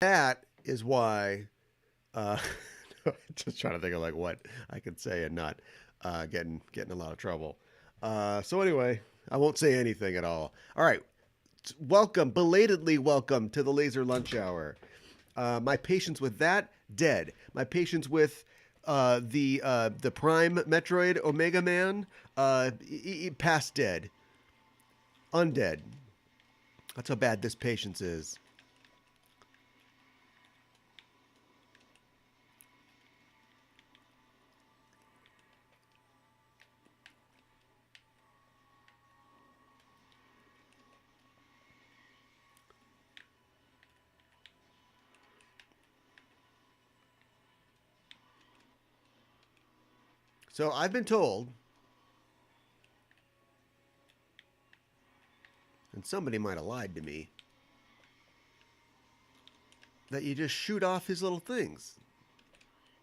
that is why. Uh, just trying to think of like what I could say and not getting a lot of trouble. So anyway, I won't say anything at all. All right, welcome, belatedly welcome to the Laser Lunch Hour. My patience with that dead. My patience with the Prime Metroid Omega Man past dead, undead. That's how bad this patience is. So I've been told, and somebody might have lied to me, that you just shoot off his little things.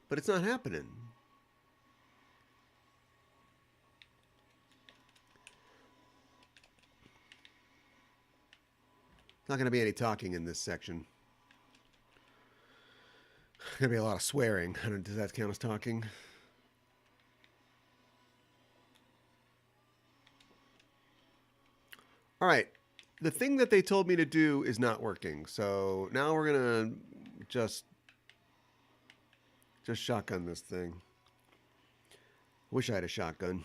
But it's not happening. Not going to be any talking in this section. Going to be a lot of swearing. Does that count as talking? All right. The thing that they told me to do is not working. So now we're going to just shotgun this thing. Wish I had a shotgun.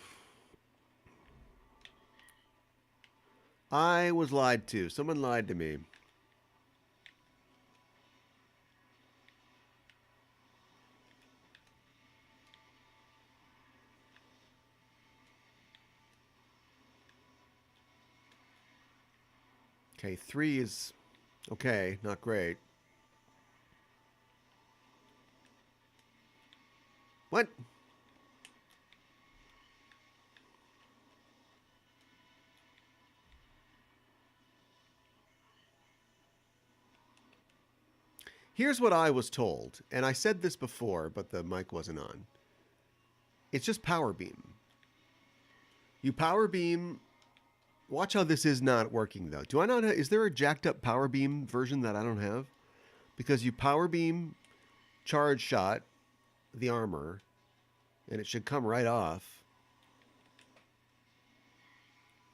I was lied to. Someone lied to me. Okay, 3 is okay, not great. What? Here's what I was told, and I said this before, but the mic wasn't on. It's just power beam. You power beam. Watch how this is not working though. Do I not? Is there a jacked up power beam version that I don't have? Because you power beam, charge shot, the armor, and it should come right off.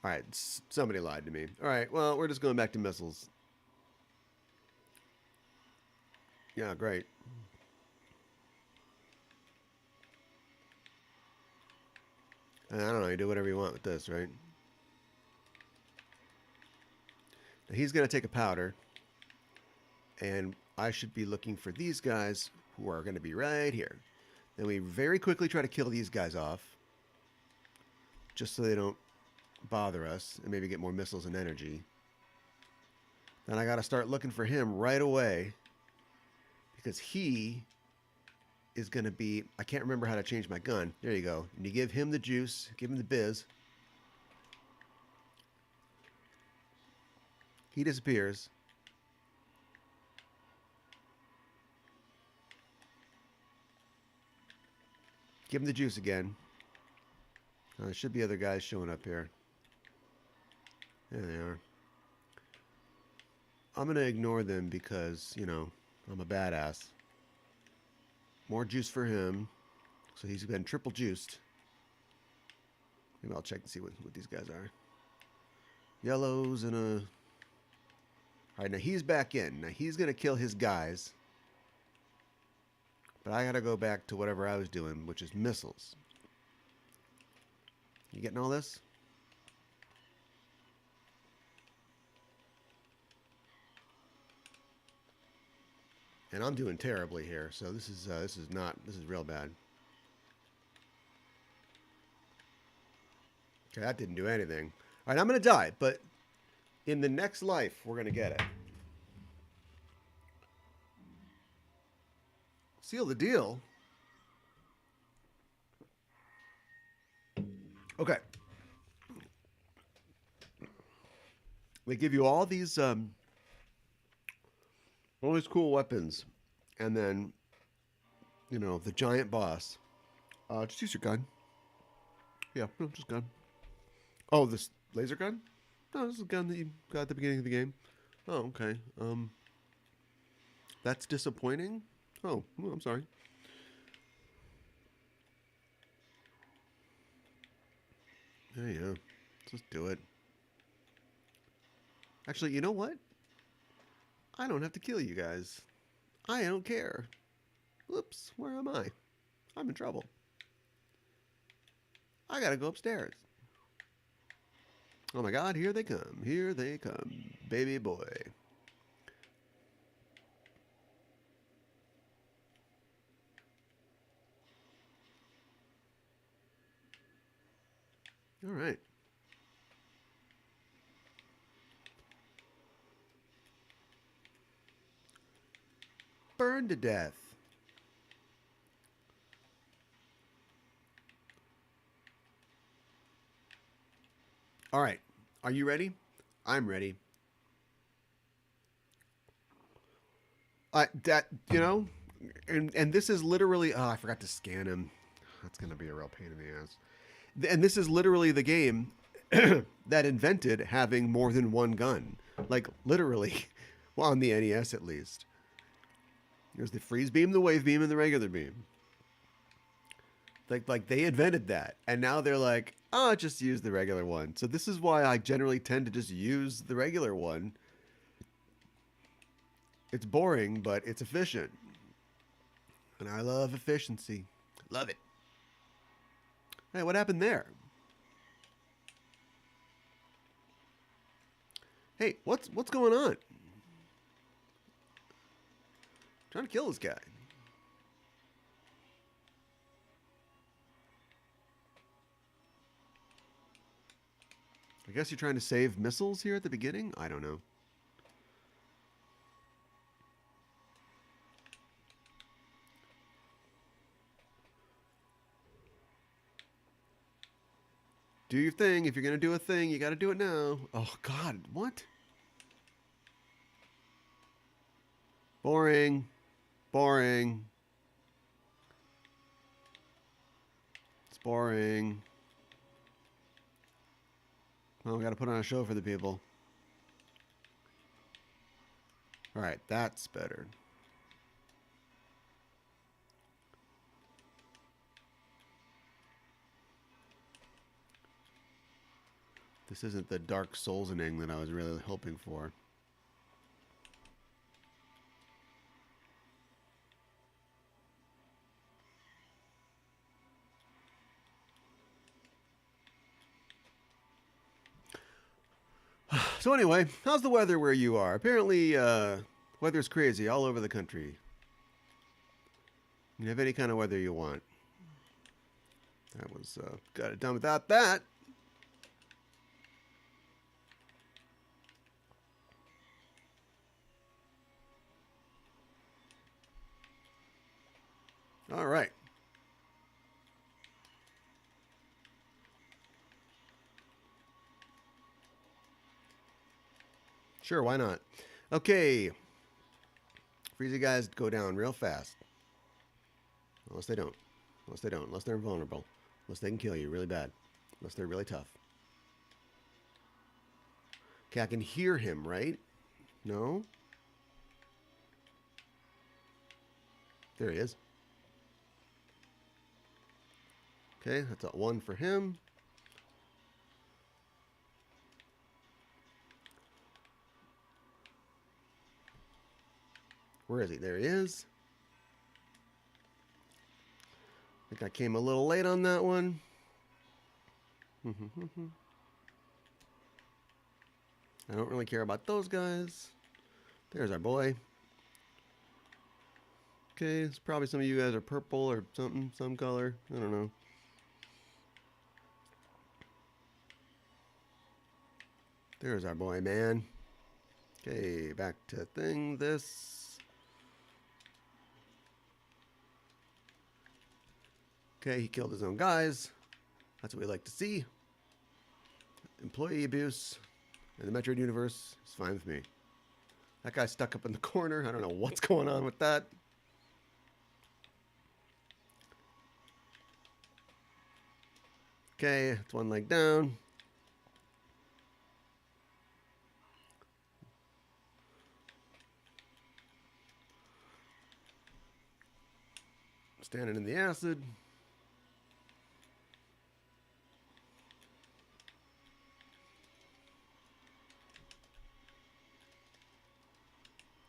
All right, somebody lied to me. All right, well, we're just going back to missiles. Yeah, great. I don't know. You do whatever you want with this, right? Now he's going to take a powder, and I should be looking for these guys who are going to be right here. Then we very quickly try to kill these guys off, just so they don't bother us and maybe get more missiles and energy. Then I got to start looking for him right away, because he is going to be... I can't remember how to change my gun. There you go. And you give him the juice, give him the biz. He disappears. Give him the juice again. There should be other guys showing up here. There they are. I'm going to ignore them because, you know, I'm a badass. More juice for him. So he's been triple juiced. Maybe I'll check and see what these guys are. Yellows and a... All right, now he's back in. Now he's going to kill his guys. But I got to go back to whatever I was doing, which is missiles. You getting all this? And I'm doing terribly here, so this is real bad. Okay, that didn't do anything. All right, I'm gonna die, but in the next life, we're gonna get it. Seal the deal. Okay. They give you all these cool weapons, and then, you know, the giant boss. Just use your gun. Yeah, no, just gun. Oh, this laser gun? No, this is a gun that you got at the beginning of the game. Oh, okay. That's disappointing. Oh, well, I'm sorry. There you go. Let's just do it. Actually, you know what? I don't have to kill you guys. I don't care. Whoops, where am I? I'm in trouble. I gotta go upstairs. Oh my god, here they come. Here they come. Baby boy. All right. Burned to death. All right. Are you ready? I'm ready. That you know, and this is literally. Oh, I forgot to scan him. That's gonna be a real pain in the ass. And this is literally the game that invented having more than one gun. Like literally, well, on the NES at least. There's the freeze beam, the wave beam, and the regular beam. Like they invented that, and now they're like, oh, just use the regular one. So this is why I generally tend to just use the regular one. It's boring, but it's efficient, and I love efficiency. Love it. Hey, what happened there? Hey, what's going on? I'm trying to kill this guy. I guess you're trying to save missiles here at the beginning? I don't know. Do your thing. If you're going to do a thing, you got to do it now. Oh, God. What? Boring. Boring. It's boring. Well, we got to put on a show for the people. All right, that's better. This isn't the Dark Souls-ing that I was really hoping for. So anyway, how's the weather where you are? Apparently, weather's crazy all over the country. You have any kind of weather you want. That was got it done without that. All right. Sure, why not? Okay. Freezy guys go down real fast. Unless they don't. Unless they don't. Unless they're invulnerable. Unless they can kill you really bad. Unless they're really tough. Okay, I can hear him, right? No? There he is. Okay, that's a 1 for him. Where is he? There he is. I think I came a little late on that one. I don't really care about those guys. There's our boy. Okay, it's probably some of you guys are purple or something, some color. I don't know. There's our boy, man. Okay, back to this. Okay, he killed his own guys. That's what we like to see. Employee abuse in the Metroid universe is fine with me. That guy's stuck up in the corner. I don't know what's going on with that. Okay, it's one leg down. Standing in the acid.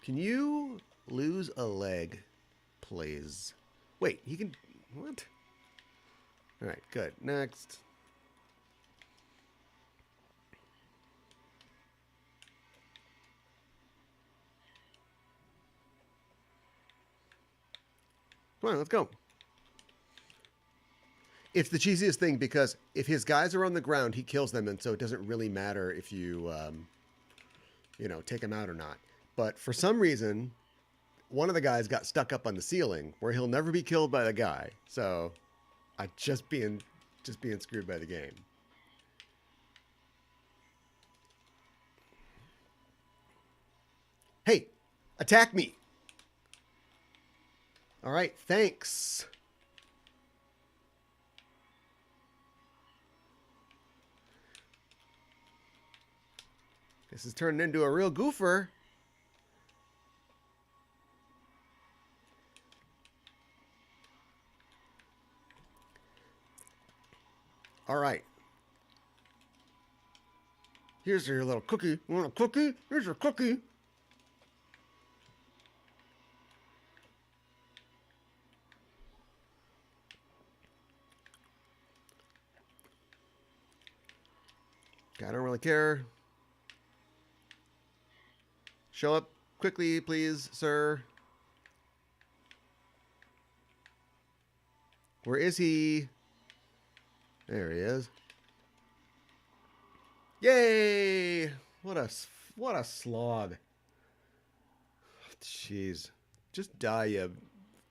Can you lose a leg, please? Wait, he can... What? Alright, good. Next. Come on, let's go. It's the cheesiest thing because if his guys are on the ground, he kills them, and so it doesn't really matter if you, take him out or not. But for some reason, one of the guys got stuck up on the ceiling where he'll never be killed by the guy. So, I just being screwed by the game. Hey, attack me. All right, thanks. This is turning into a real goofer. All right. Here's your little cookie. You want a cookie? Here's your cookie. I don't really care. Show up quickly, please, sir. Where is he? There he is. Yay! What a slog. Jeez. Just die, you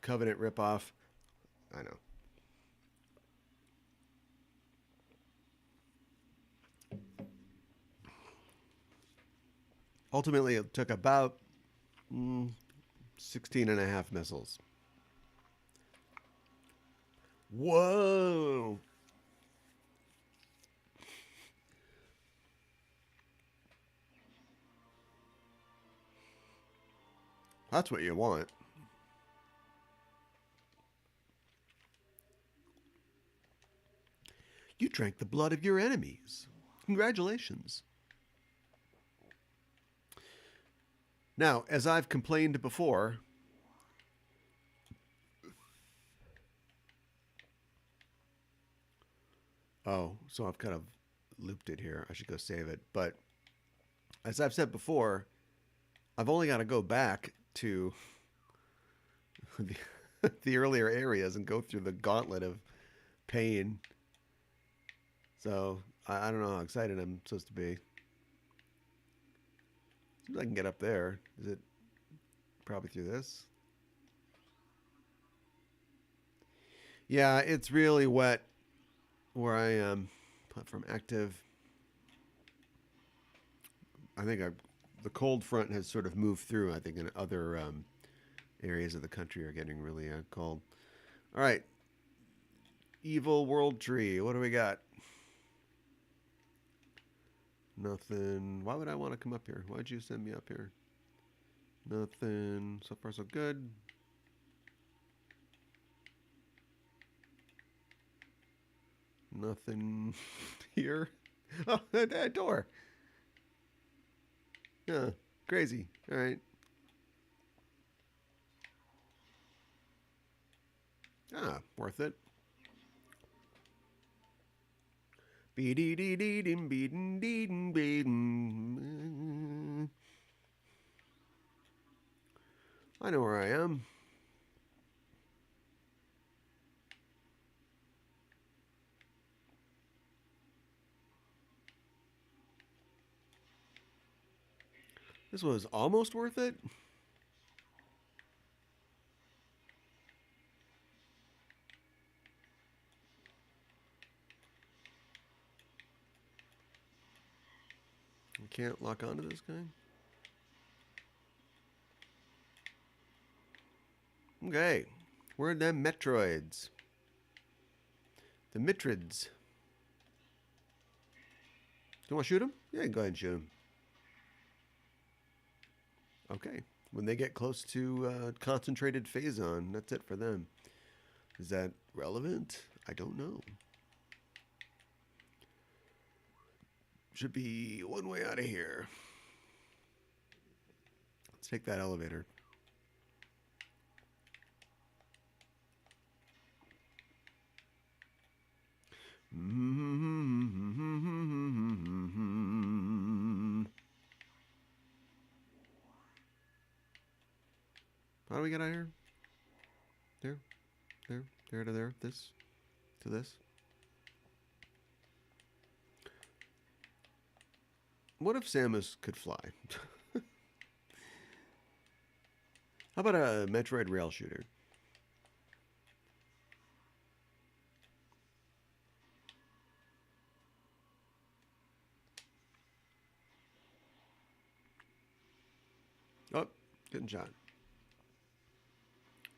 Covenant ripoff. I know. Ultimately, it took about 16 and a half missiles. Whoa! That's what you want. You drank the blood of your enemies. Congratulations. Now, as I've complained before, oh, so I've kind of looped it here. I should go save it. But as I've said before, I've only got to go back to the earlier areas and go through the gauntlet of pain. So I don't know how excited I'm supposed to be. See if I can get up there. Is it probably through this? Yeah, it's really wet where I am. Platform active. I think the cold front has sort of moved through. I think in other areas of the country are getting really cold. All right. Evil World Tree. What do we got? Nothing. Why would I want to come up here? Why'd you send me up here? Nothing. So far, so good. Nothing here. Oh, that door. Yeah, crazy. All right. Ah, worth it. I know where I am. This was almost worth it. I can't lock onto this guy. Okay. Where are them Metroids? The Mitrids. Do you want to shoot them? Yeah, go ahead and shoot them. Okay. When they get close to concentrated phazon, that's it for them. Is that relevant? I don't know. Should be one way out of here. Let's take that elevator. How do we get out of here? There to there. This to this. What if Samus could fly? How about a Metroid rail shooter? Oh, getting shot.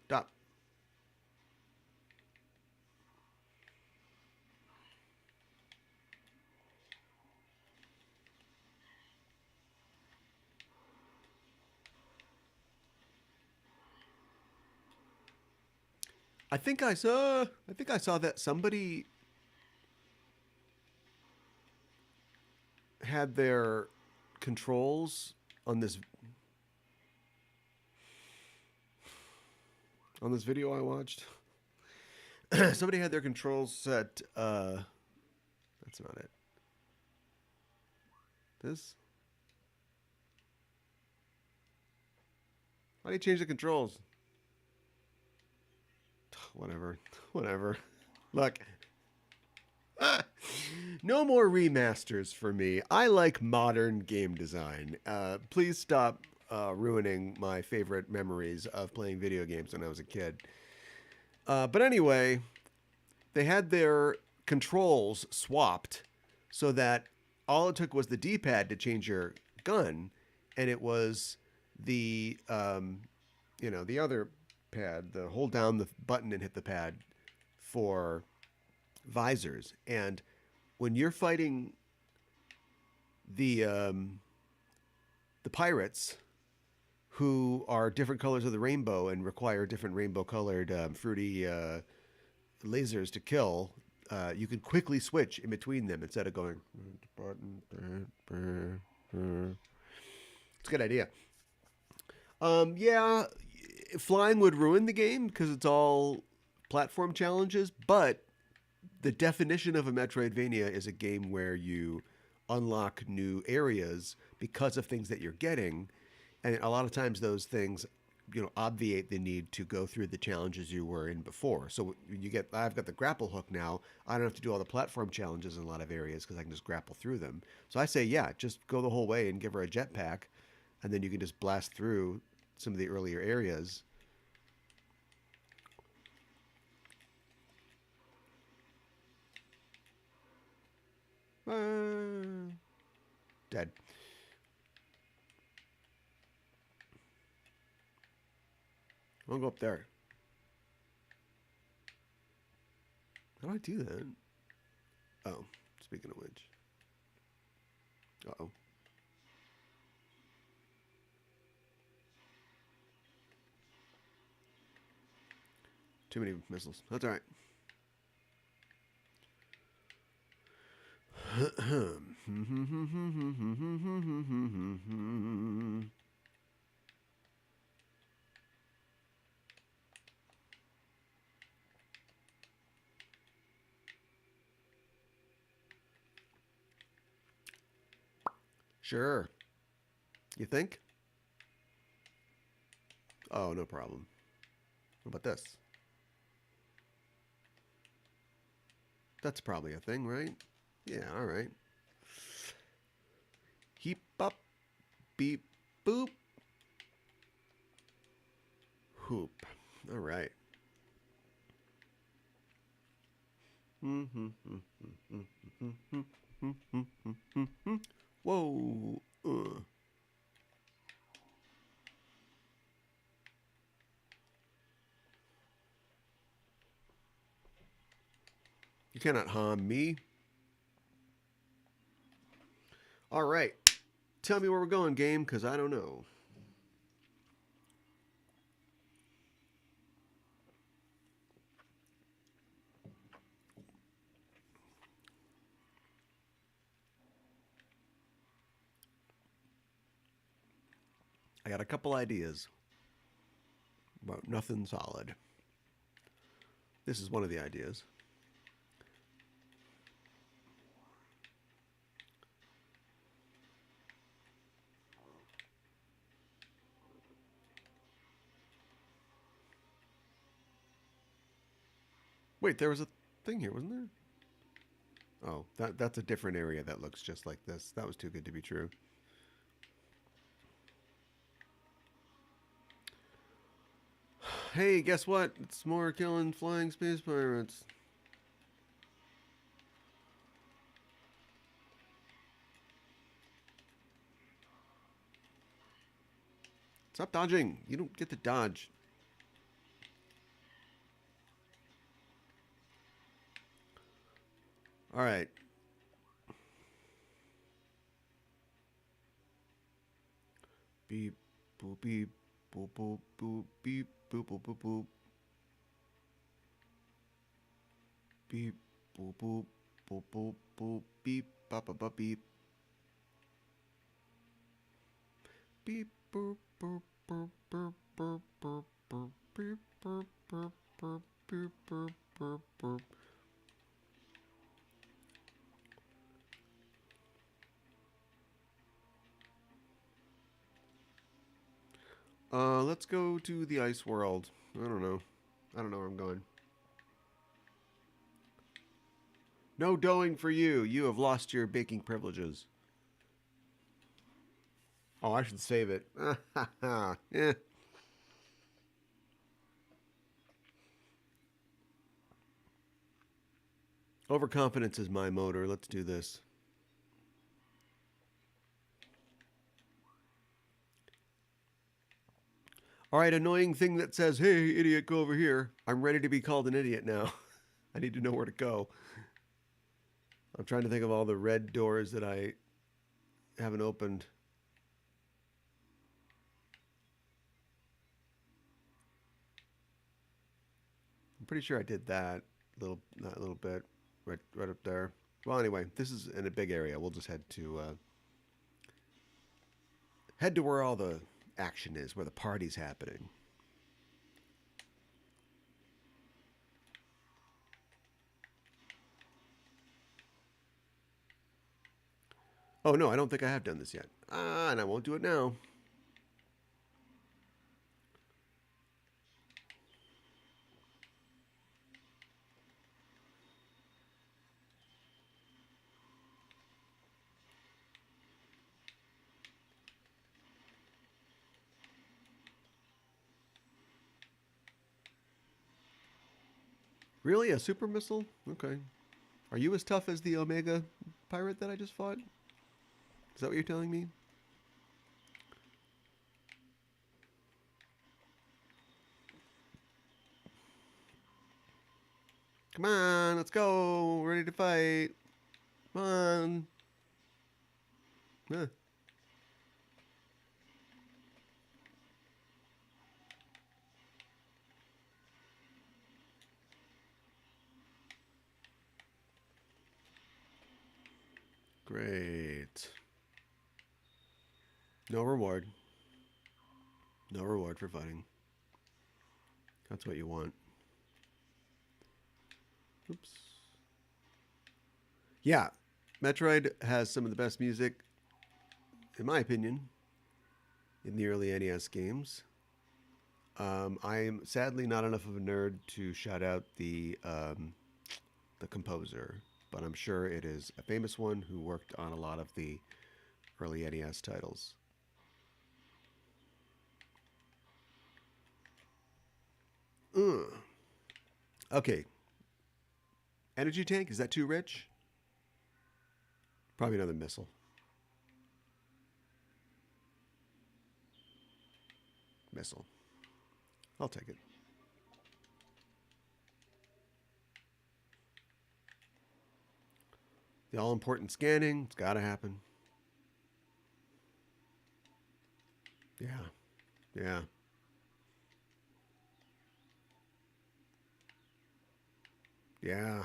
Stop. I think I saw that somebody had their controls on this video I watched. Somebody had their controls set. That's not it. This. Why do you change the controls? Whatever. Whatever. Look. No more remasters for me. I like modern game design. Please stop ruining my favorite memories of playing video games when I was a kid. But anyway, they had their controls swapped so that all it took was the D-pad to change your gun, and it was the the other pad, the hold down the button and hit the pad for visors. And when you're fighting the pirates, who are different colors of the rainbow and require different rainbow colored fruity lasers to kill, you can quickly switch in between them instead of going button. It's a good idea. Yeah, flying would ruin the game because it's all platform challenges, but the definition of a Metroidvania is a game where you unlock new areas because of things that you're getting, and a lot of times those things, obviate the need to go through the challenges you were in before. So I've got the grapple hook now. I don't have to do all the platform challenges in a lot of areas because I can just grapple through them. So I say, yeah, just go the whole way and give her a jetpack, and then you can just blast through some of the earlier areas. Dead. I'll go up there. How do I do that? Oh, speaking of which. Uh-oh. Too many missiles. That's all right. Sure. You think? Oh, no problem. What about this? That's probably a thing, right? Yeah, all right. Heap up, beep, boop, hoop. All right. Whoa. You cannot harm me. All right. Tell me where we're going, game, because I don't know. I got a couple ideas, but nothing solid. This is one of the ideas. Wait, there was a thing here, wasn't there? Oh, that's a different area that looks just like this. That was too good to be true. Hey, guess what? It's more killing flying space pirates. Stop dodging. You don't get to dodge. All right. Beep, boop, beep, boop, boop, boop, beep, boop, boop, boop, boop. Beep, boop, boop, boop, boop, boop, beep, bop, bop, bop, beep. Beep, boop, boop, boop, boop, boop, boop, boop, beep, boop, boop, boop, beep, boop, boop, boop. Let's go to the ice world. I don't know. I don't know where I'm going. No doughing for you. You have lost your baking privileges. Oh, I should save it. Yeah. Overconfidence is my motor. Let's do this. All right, annoying thing that says, hey, idiot, go over here. I'm ready to be called an idiot now. I need to know where to go. I'm trying to think of all the red doors that I haven't opened. I'm pretty sure I did that little bit right up there. Well, anyway, this is in a big area. We'll just head to where all the action is, where the party's happening. Oh no, I don't think I have done this yet. And I won't do it now. Really, a super missile? Okay. Are you as tough as the Omega pirate that I just fought? Is that what you're telling me? Come on, let's go. We're ready to fight. Come on. Huh. Great. No reward. No reward for fighting. That's what you want. Oops. Yeah, Metroid has some of the best music, in my opinion, in the early NES games. I'm sadly not enough of a nerd to shout out the composer, but I'm sure it is a famous one who worked on a lot of the early NES titles. Ugh. Okay, energy tank, is that too rich? Probably another missile. Missile. I'll take it. The all important scanning, it's got to happen. Yeah. Yeah. Yeah.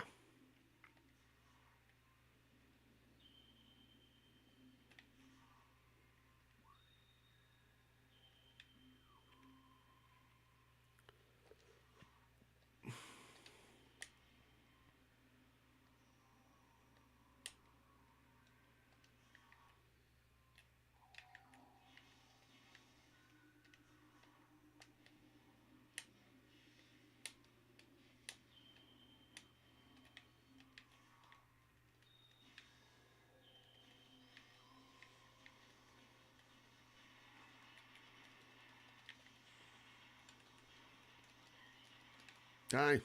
Die.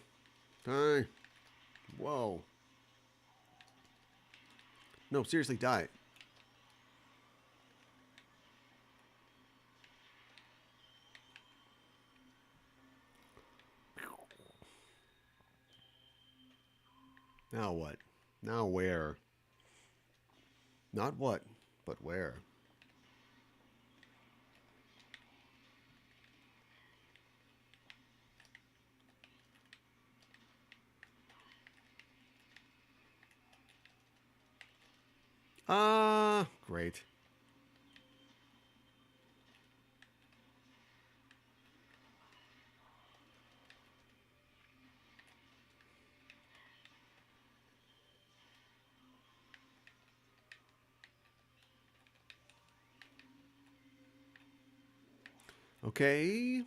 Die. Whoa. No, seriously, die. Now what? Now where? Not what, but where? Ah, great. Okay.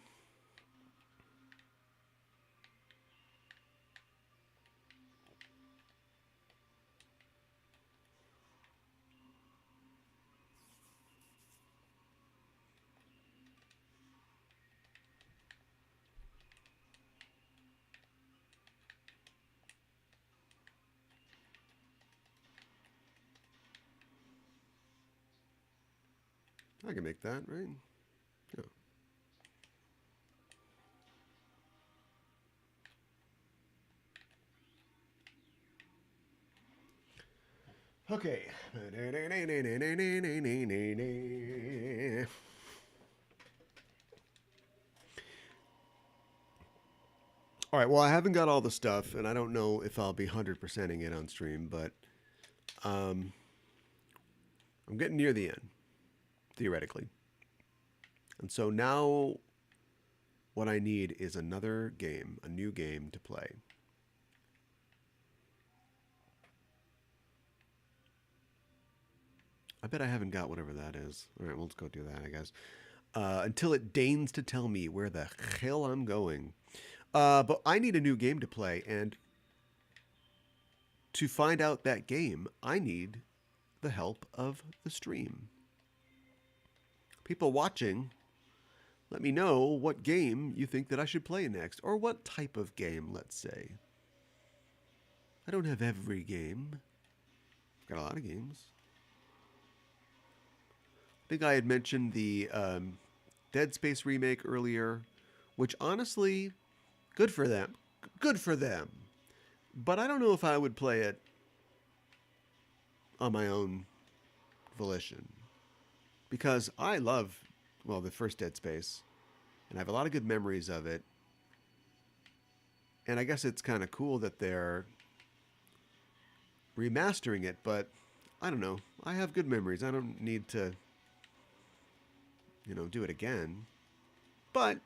I can make that, right? Yeah. Okay. All right. Well, I haven't got all the stuff, and I don't know if I'll be 100%ing it on stream, but um, I'm getting near the end, theoretically. And so now what I need is another game, a new game to play. I bet I haven't got whatever that is. All right, well, let's go do that, I guess. Until it deigns to tell me where the hell I'm going. But I need a new game to play, and to find out that game, I need the help of the stream. People watching, let me know what game you think that I should play next, or what type of game, let's say. I don't have every game. I've got a lot of games. I think I had mentioned the Dead Space remake earlier, which honestly, good for them. Good for them. But I don't know if I would play it on my own volition. Because I love, well, the first Dead Space, and I have a lot of good memories of it. And I guess it's kind of cool that they're remastering it, but I don't know. I have good memories. I don't need to, do it again. But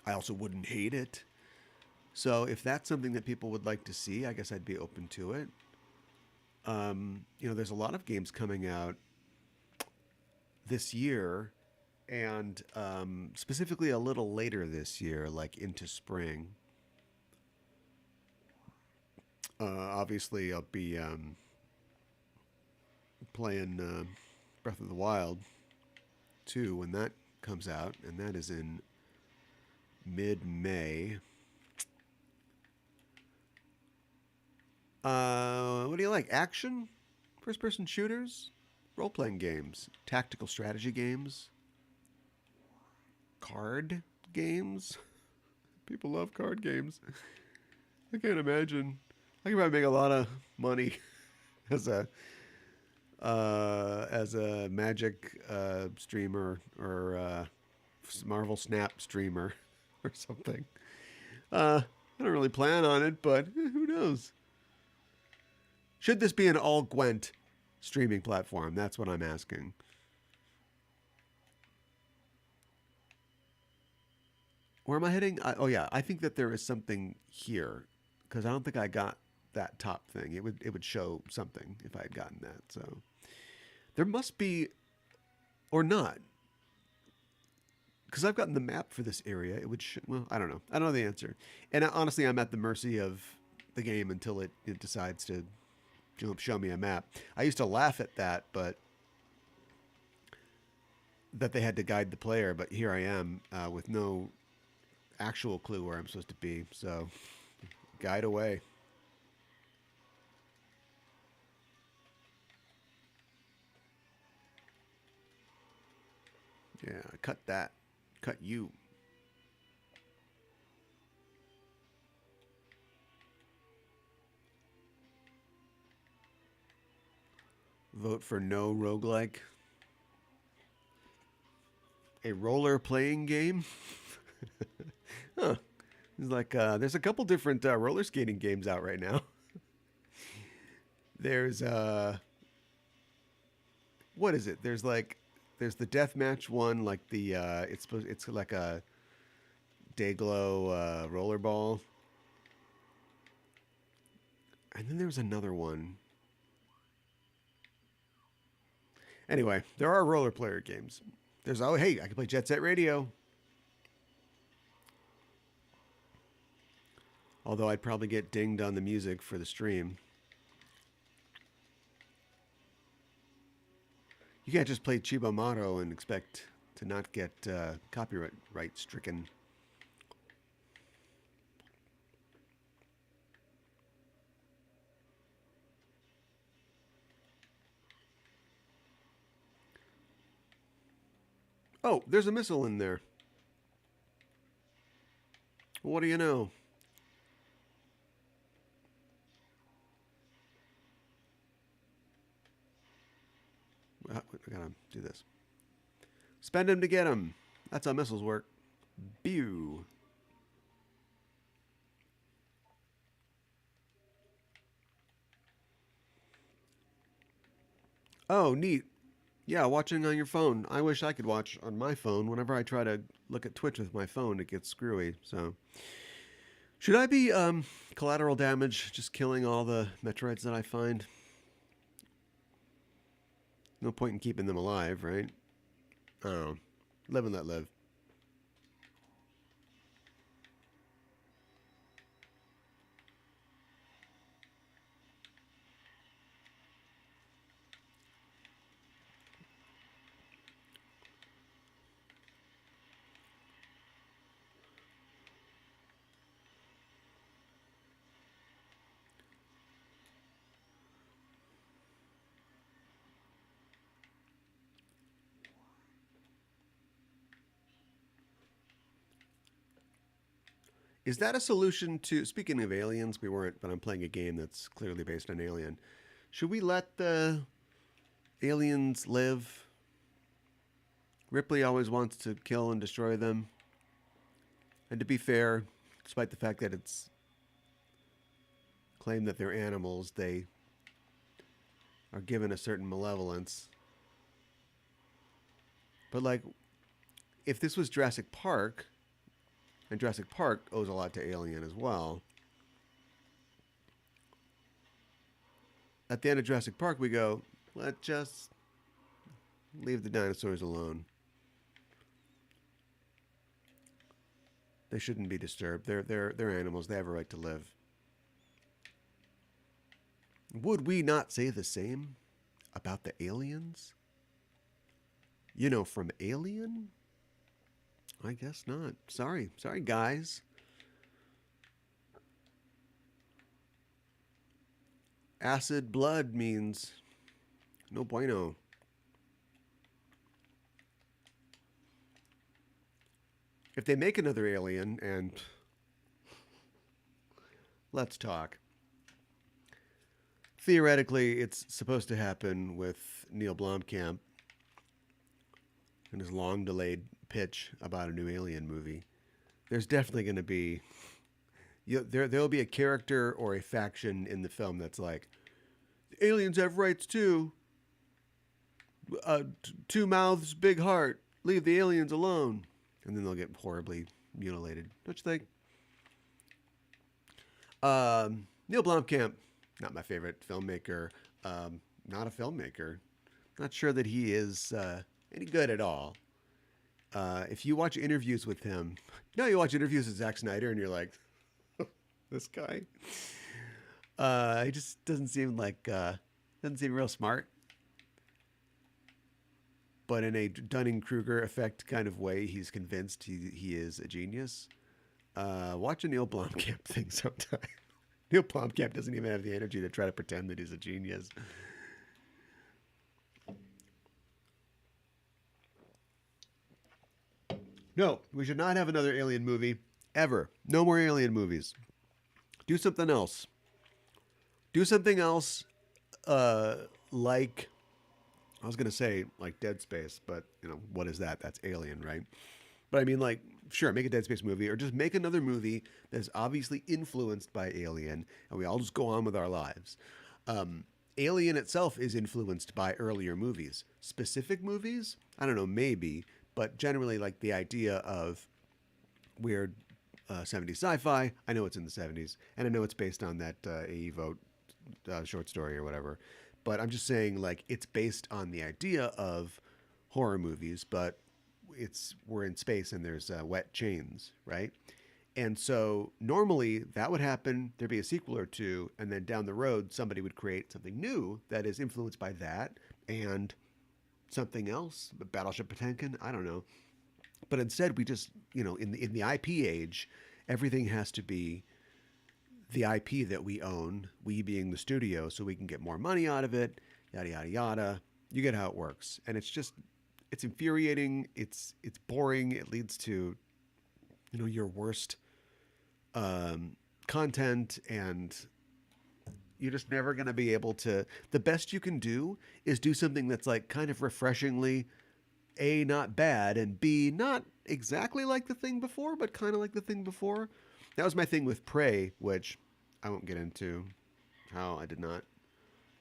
I also wouldn't hate it. So if that's something that people would like to see, I guess I'd be open to it. There's a lot of games coming out this year, and specifically a little later this year, like into spring. Obviously, I'll be playing Breath of the Wild 2 when that comes out, and that is in mid-May. What do you like? Action? First-person shooters? Role-playing games? Tactical strategy games? Card games? People love card games. I can't imagine. I can probably make a lot of money as a Magic streamer or Marvel Snap streamer or something. I don't really plan on it, but who knows? Should this be an all Gwent streaming platform? That's what I'm asking. Where am I heading? Oh yeah, I think that there is something here because I don't think I got that top thing. It would show something if I had gotten that. So there must be, or not, because I've gotten the map for this area. It would well, I don't know. I don't know the answer, and honestly, I'm at the mercy of the game until it decides to show me a map. I used to laugh at that, but that they had to guide the player. But here I am with no actual clue where I'm supposed to be. So, guide away. Yeah, cut that. Cut you. Vote for no roguelike. A roller playing game? Huh. It's like there's a couple different roller skating games out right now. There's what is it? There's the deathmatch one, like the it's like a Dayglow rollerball, and then there's another one. Anyway, there are roller player games. There's oh hey, I can play Jet Set Radio. Although I'd probably get dinged on the music for the stream. You can't just play Chiba Mato and expect to not get copyright stricken. Oh, there's a missile in there. What do you know? I gotta do this. Spend him to get him. That's how missiles work. Bew. Oh, neat. Yeah, watching on your phone. I wish I could watch on my phone. Whenever I try to look at Twitch with my phone, it gets screwy. So, should I be collateral damage, just killing all the Metroids that I find? No point in keeping them alive, right? I don't know. Live and let live. Is that a solution to? Speaking of aliens, we weren't, but I'm playing a game that's clearly based on Alien. Should we let the aliens live? Ripley always wants to kill and destroy them. And to be fair, despite the fact that it's claimed that they're animals, they are given a certain malevolence. But like, if this was Jurassic Park, and Jurassic Park owes a lot to Alien as well. At the end of Jurassic Park, we go, let's just leave the dinosaurs alone. They shouldn't be disturbed. They're animals. They have a right to live. Would we not say the same about the aliens? You know, from Alien? I guess not. Sorry, guys. Acid blood means no bueno. If they make another Alien, and let's talk. Theoretically, it's supposed to happen with Neil Blomkamp and his long delayed pitch about a new Alien movie. There's definitely going to be there'll be a character or a faction in the film that's like, aliens have rights too. Two mouths, big heart. Leave the aliens alone, and then they'll get horribly mutilated. Don't you think? Neil Blomkamp, not my favorite filmmaker. Not a filmmaker. Not sure that he is any good at all. If you watch interviews with him, you watch interviews with Zack Snyder, and you're like, this guy. He just doesn't seem real smart. But in a Dunning-Kruger effect kind of way, he's convinced he is a genius. Watch a Neil Blomkamp thing sometime. Neil Blomkamp doesn't even have the energy to try to pretend that he's a genius. No, we should not have another alien movie ever. No more alien movies. Do something else. Do something else, uh, like I was gonna say like Dead Space, but what is that? That's Alien, right? But I mean, like, sure, make a Dead Space movie, or just make another movie that is obviously influenced by Alien, and we all just go on with our lives. Um, Alien itself is influenced by earlier movies. Specific movies, I don't know, maybe, but generally, like the idea of weird 70s sci-fi. I know it's in the 70s, and I know it's based on that AE Vote short story or whatever. But I'm just saying, like, it's based on the idea of horror movies, but we're in space and there's wet chains, right? And so normally that would happen. There'd be a sequel or two, and then down the road, somebody would create something new that is influenced by that and something else, Battleship Potemkin. I don't know, but instead we just in the IP age, everything has to be the IP that we own, we being the studio, so we can get more money out of it, yada yada yada. You get how it works, and it's infuriating. It's boring. It leads to your worst content, and you're just never going to be able to. The best you can do is do something that's like kind of refreshingly A, not bad, and B, not exactly like the thing before, but kind of like the thing before. That was my thing with Prey, which I won't get into how I did not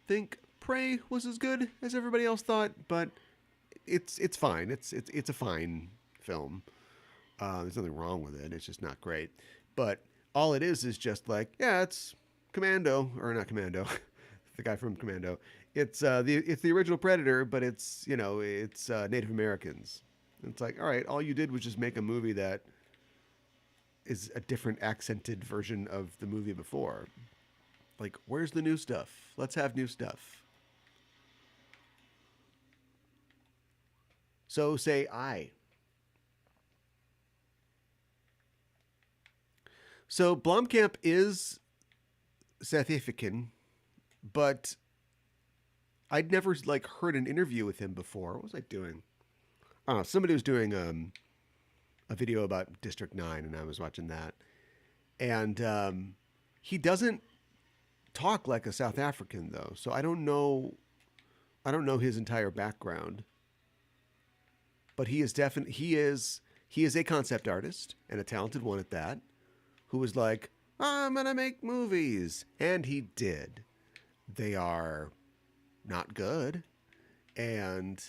think Prey was as good as everybody else thought, but it's fine. It's a fine film. There's nothing wrong with it. It's just not great. But all it is just like, yeah, it's Commando, or not Commando, the guy from Commando. It's the original Predator, but it's Native Americans. It's like, all right, all you did was just make a movie that is a different accented version of the movie before. Like, where's the new stuff? Let's have new stuff. So say I. So Blomkamp is South African, but I'd never like heard an interview with him before. What was I doing? Oh, somebody was doing a video about District 9, and I was watching that. And he doesn't talk like a South African though, so I don't know his entire background. But he is a concept artist, and a talented one at that, who was like, I'm gonna make movies, and he did. They are not good, and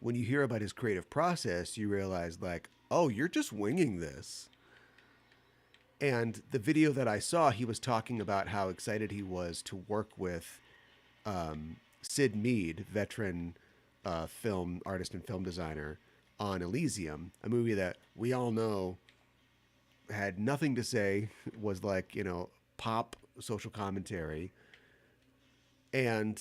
when you hear about his creative process, you realize like, oh, you're just winging this. And the video that I saw, he was talking about how excited he was to work with Sid Mead, veteran film artist and film designer, on Elysium, a movie that we all know had nothing to say, was like, pop social commentary. And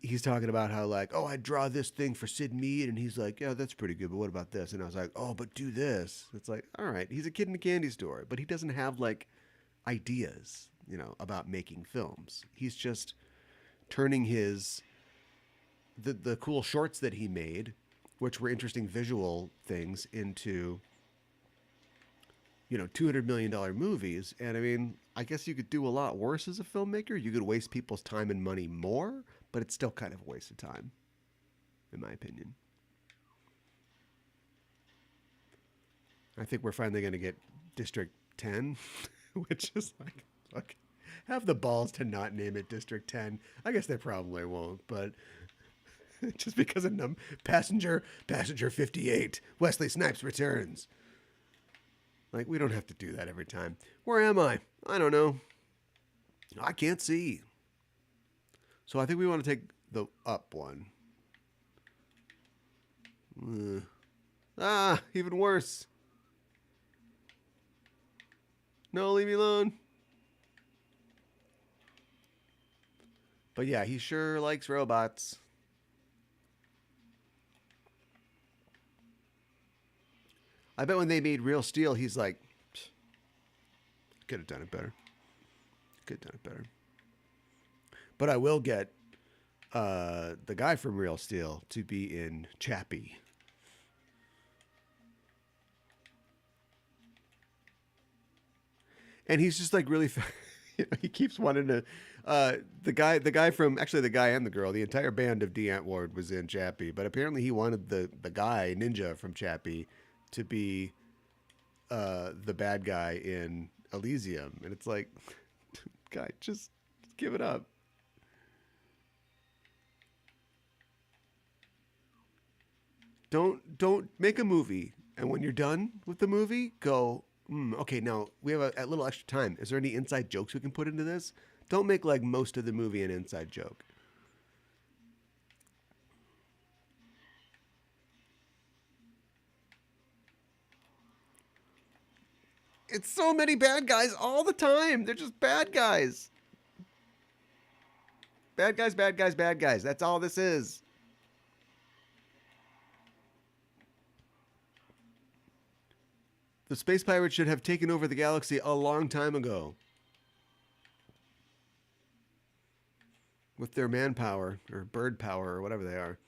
he's talking about how like, oh, I draw this thing for Sid Mead, and he's like, yeah, that's pretty good, but what about this? And I was like, oh, but do this. It's like, all right, he's a kid in a candy store, but he doesn't have like ideas, about making films. He's just turning the cool shorts that he made, which were interesting visual things, into $200 million movies. And I mean, I guess you could do a lot worse as a filmmaker. You could waste people's time and money more, but it's still kind of a waste of time, in my opinion. I think we're finally going to get District 10, which is like, look, have the balls to not name it District 10. I guess they probably won't, but just because of passenger 58, Wesley Snipes returns. Like, we don't have to do that every time. Where am I? I don't know. I can't see. So I think we want to take the up one. Even worse. No, leave me alone. But yeah, he sure likes robots. I bet when they made Real Steel, he's like, Could have done it better. Could have done it better. But I will get the guy from Real Steel to be in Chappie. And he's just like really, he keeps wanting to. The guy from actually the guy and the girl, the entire band of D. Ward was in Chappie, but apparently he wanted the guy Ninja from Chappie to be the bad guy in Elysium, and it's like, guy, just give it up. Don't make a movie, and when you're done with the movie, go. Okay, now we have a little extra time. Is there any inside jokes we can put into this? Don't make like most of the movie an inside joke. It's so many bad guys all the time. They're just bad guys. Bad guys, bad guys, bad guys. That's all this is. The space pirates should have taken over the galaxy a long time ago with their manpower or bird power or whatever they are.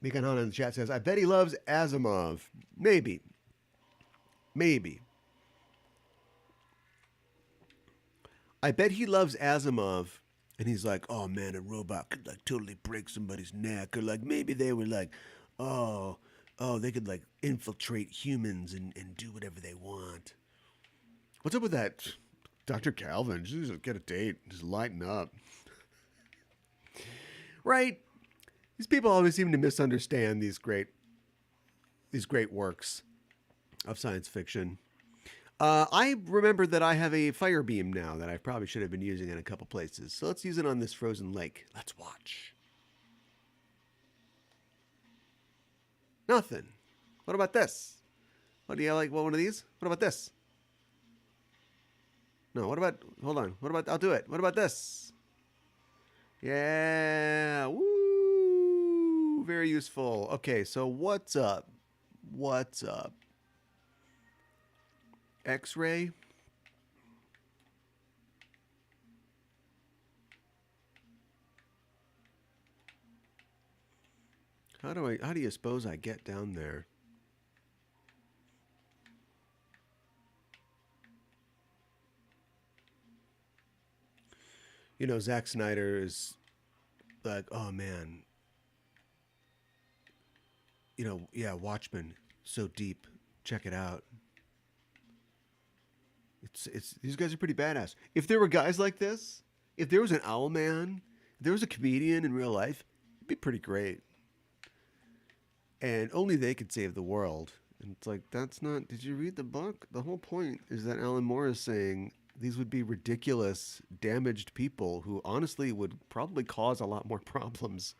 Mikan Han in the chat says, I bet he loves Asimov. Maybe. Maybe. I bet he loves Asimov. And he's like, oh man, a robot could like totally break somebody's neck. Or like maybe they were like, they could like infiltrate humans and do whatever they want. What's up with that? Dr. Calvin, just get a date. Just lighten up. Right? These people always seem to misunderstand these great works of science fiction. I remember that I have a fire beam now that I probably should have been using in a couple places. So let's use it on this frozen lake. Let's watch. Nothing. What about this? What do you like? One of these? What about this? No, what about, hold on. What about, I'll do it. What about this? Yeah. Woo. Very useful. Okay, so what's up? What's up? X-ray. How do you suppose I get down there? You know, Zack Snyder is like, oh man. You know, yeah, Watchmen, so deep. Check it out. It's these guys are pretty badass. If there were guys like this, if there was an owl man, if there was a comedian in real life, it'd be pretty great. And only they could save the world. And it's like, that's not, did you read the book? The whole point is that Alan Moore is saying these would be ridiculous, damaged people who honestly would probably cause a lot more problems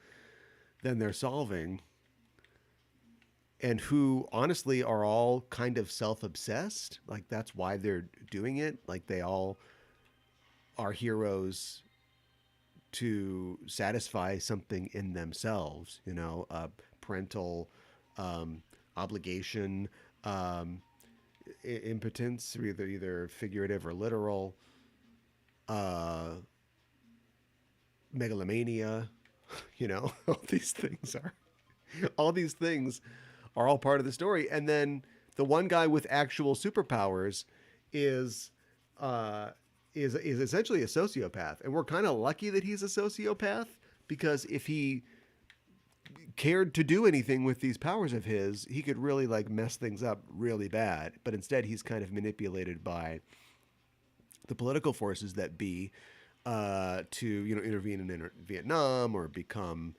than they're solving. And who honestly are all kind of self-obsessed. Like that's why they're doing it. Like they all are heroes to satisfy something in themselves, you know, parental obligation, impotence, either figurative or literal, megalomania, you know, all these things are all part of the story. And then the one guy with actual superpowers is essentially a sociopath. And we're kind of lucky that he's a sociopath, because if he cared to do anything with these powers of his, he could really like mess things up really bad. But instead he's kind of manipulated by the political forces that be to, you know, intervene in Vietnam or become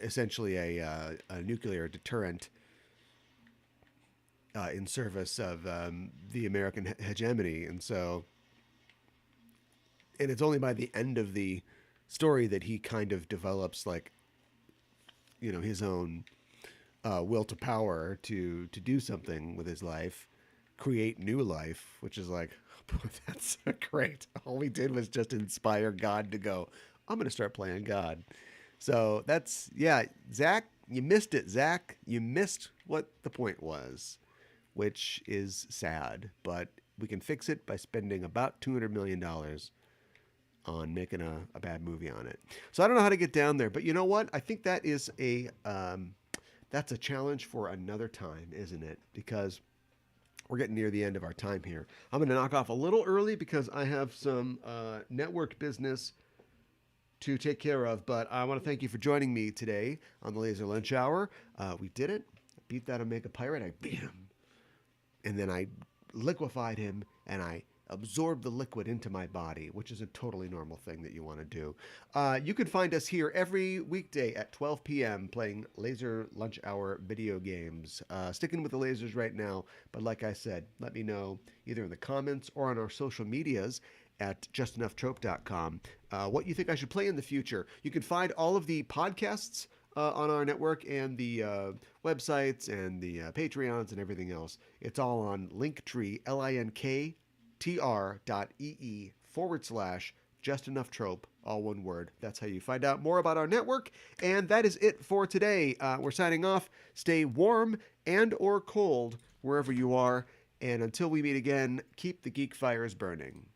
essentially a nuclear deterrent in service of the American hegemony. And so, and it's only by the end of the story that he kind of develops like, you know, his own will to power to do something with his life, create new life, which is like, that's great. All we did was just inspire God to go, I'm going to start playing God. So that's, yeah, Zach You missed it, Zach. You missed what the point was, which is sad, but we can fix it by spending about $200 million on making a bad movie on it. So I don't know how to get down there, but you know what? I think that is that's a challenge for another time, isn't it? Because we're getting near the end of our time here. I'm going to knock off a little early because I have some network business to take care of. But I want to thank you for joining me today on the Laser Lunch Hour. We did it. I beat that Omega Pirate. I beat him. And then I liquefied him and I absorbed the liquid into my body, which is a totally normal thing that you want to do. You can find us here every weekday at 12 p.m. playing Laser Lunch Hour video games. Sticking with the lasers right now, but like I said, let me know either in the comments or on our social medias at justenoughtrope.com what you think I should play in the future. You can find all of the podcasts on our network and the websites and the Patreons and everything else. It's all on Linktree, linktr.ee/just enough trope, all one word. That's how you find out more about our network. And that is it for today. We're signing off. Stay warm and or cold wherever you are. And until we meet again, keep the geek fires burning.